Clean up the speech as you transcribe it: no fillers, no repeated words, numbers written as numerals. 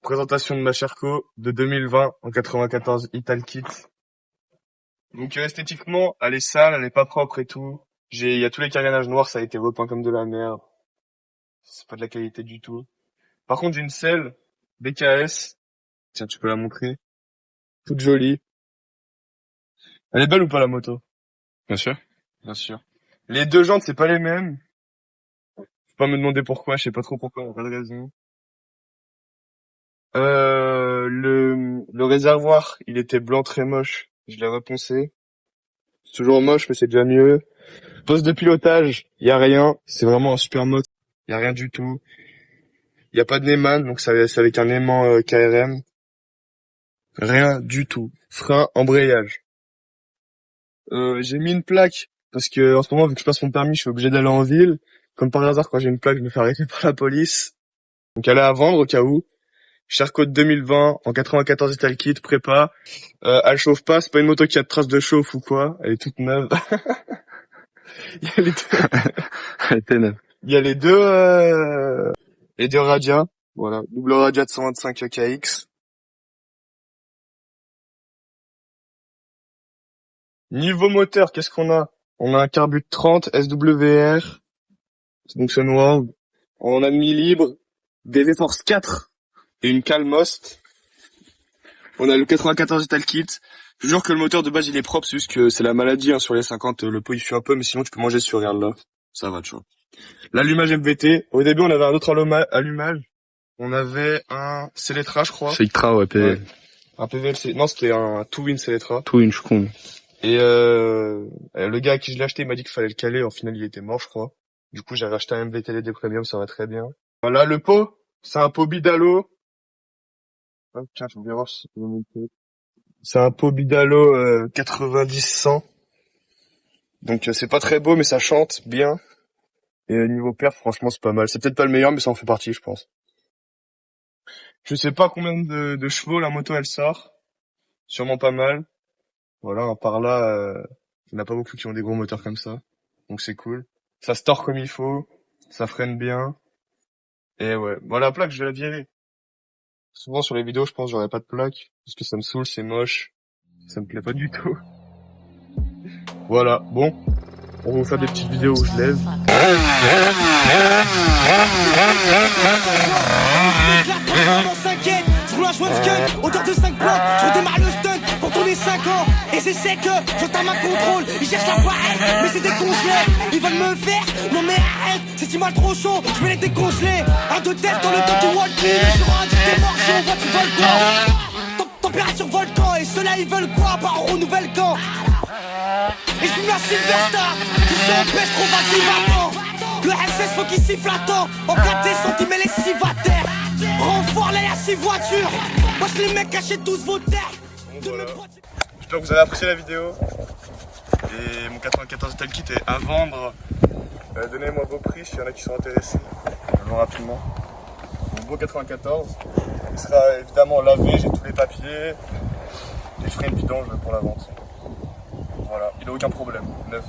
Présentation de ma Cherco de 2020 en 94 Italkit. Donc esthétiquement, elle est sale, elle est pas propre et tout. Il y a tous les cargages noirs, ça a été repeint comme de la merde. C'est pas de la qualité du tout. Par contre, j'ai une selle BKS. Tiens, tu peux la montrer. Toute jolie. Elle est belle ou pas la moto? Bien sûr. Bien sûr. Les deux jantes, c'est pas les mêmes. Faut pas me demander pourquoi, je sais pas trop pourquoi, y a pas de raison. Le réservoir, il était blanc très moche. Je l'ai reponcé. C'est toujours moche, mais c'est déjà mieux. Poste de pilotage, y a rien. C'est vraiment un super moto. Y a rien du tout. Y a pas de Neyman, donc c'est avec un aimant KRM. Rien du tout. Frein, embrayage. J'ai mis une plaque parce que en ce moment, vu que je passe mon permis, je suis obligé d'aller en ville. Comme par hasard, quand j'ai une plaque, je me fais arrêter par la police. Donc elle est à vendre au cas où. Cherco de 2020 en 94 Italkit, prépa. Elle chauffe pas, c'est pas une moto qui a de traces de chauffe ou quoi. Elle est toute neuve. Il y a les deux, Elle était neuve. il y a les deux radias. Voilà. Double radia de 125 KX. Niveau moteur, qu'est-ce qu'on a? On a un Carbut 30 SWR. Donc c'est noir. On a mis libre. DV Force 4. Et une Calmost. On a le 94 Italkit. Je jure que le moteur de base il est propre, c'est juste que c'est la maladie, hein, sur les 50, le pot il fuit un peu, mais sinon tu peux manger sur, regarde là. Ça va, tu vois. L'allumage MVT. Au début on avait un autre allumage. On avait un Celetra, je crois. Selectra, ouais, Ouais. Un PVLC. Non, c'était un Twin Celetra. Twin, je suis con. Et le gars à qui je l'ai acheté, il m'a dit qu'il fallait le caler. Au final, il était mort, je crois. Du coup, j'ai racheté un MVT LED Premium, ça va très bien. Voilà, le pot. C'est un pot Bidalo. Oh, tiens, je vais voir si ça peut monter. C'est un pot Bidalo 90-100. Donc c'est pas très beau, mais ça chante bien. Et niveau perf, franchement, c'est pas mal. C'est peut-être pas le meilleur, mais ça en fait partie, je pense. Je sais pas combien de chevaux la moto elle sort. Sûrement pas mal. Voilà, par là, il n'y en a pas beaucoup qui ont des gros moteurs comme ça. Donc c'est cool. Ça se tord comme il faut. Ça freine bien. Et ouais. Bon, la plaque, je vais la virer. Souvent sur les vidéos, je pense j'aurais pas de plaque. Parce que ça me saoule, c'est moche. Ça me plaît pas du tout. Voilà. Bon. On va vous faire des petites vidéos où je lève. Je roule un joint de skunk, hauteur de 5 blocs. Je redémarre le stunt pour tourner 5 ans. Et je sais que j'entends ma contrôle. Ils cherchent la poêle, mais c'est décongelé. Ils veulent me faire, non mais arrête. C'est si mal trop chaud, je vais les décongeler. Un de tête dans le top du Wall Street. Sur un des morceaux, on voit tu voles quoi. Température volcan, et ceux-là ils veulent quoi? Bah on renouvelle quand. Et je fume la Silverstar. Qui se empêche trop facile, va-t'en. Le SS faut qu'il siffle à temps. En 4 descentes, il met les 6 à terre. Renfort, là y'a 6 voitures. Moi je les mecs cachez tous vos terres. Voilà. J'espère que vous avez apprécié la vidéo. Et mon 94 Italkit est à vendre. Donnez-moi vos prix s'il y en a qui sont intéressés. Vraiment rapidement. Mon beau 94. Il sera évidemment lavé, j'ai tous les papiers. Et je ferai une vidange pour la vente. Voilà, il n'a aucun problème. Neuf.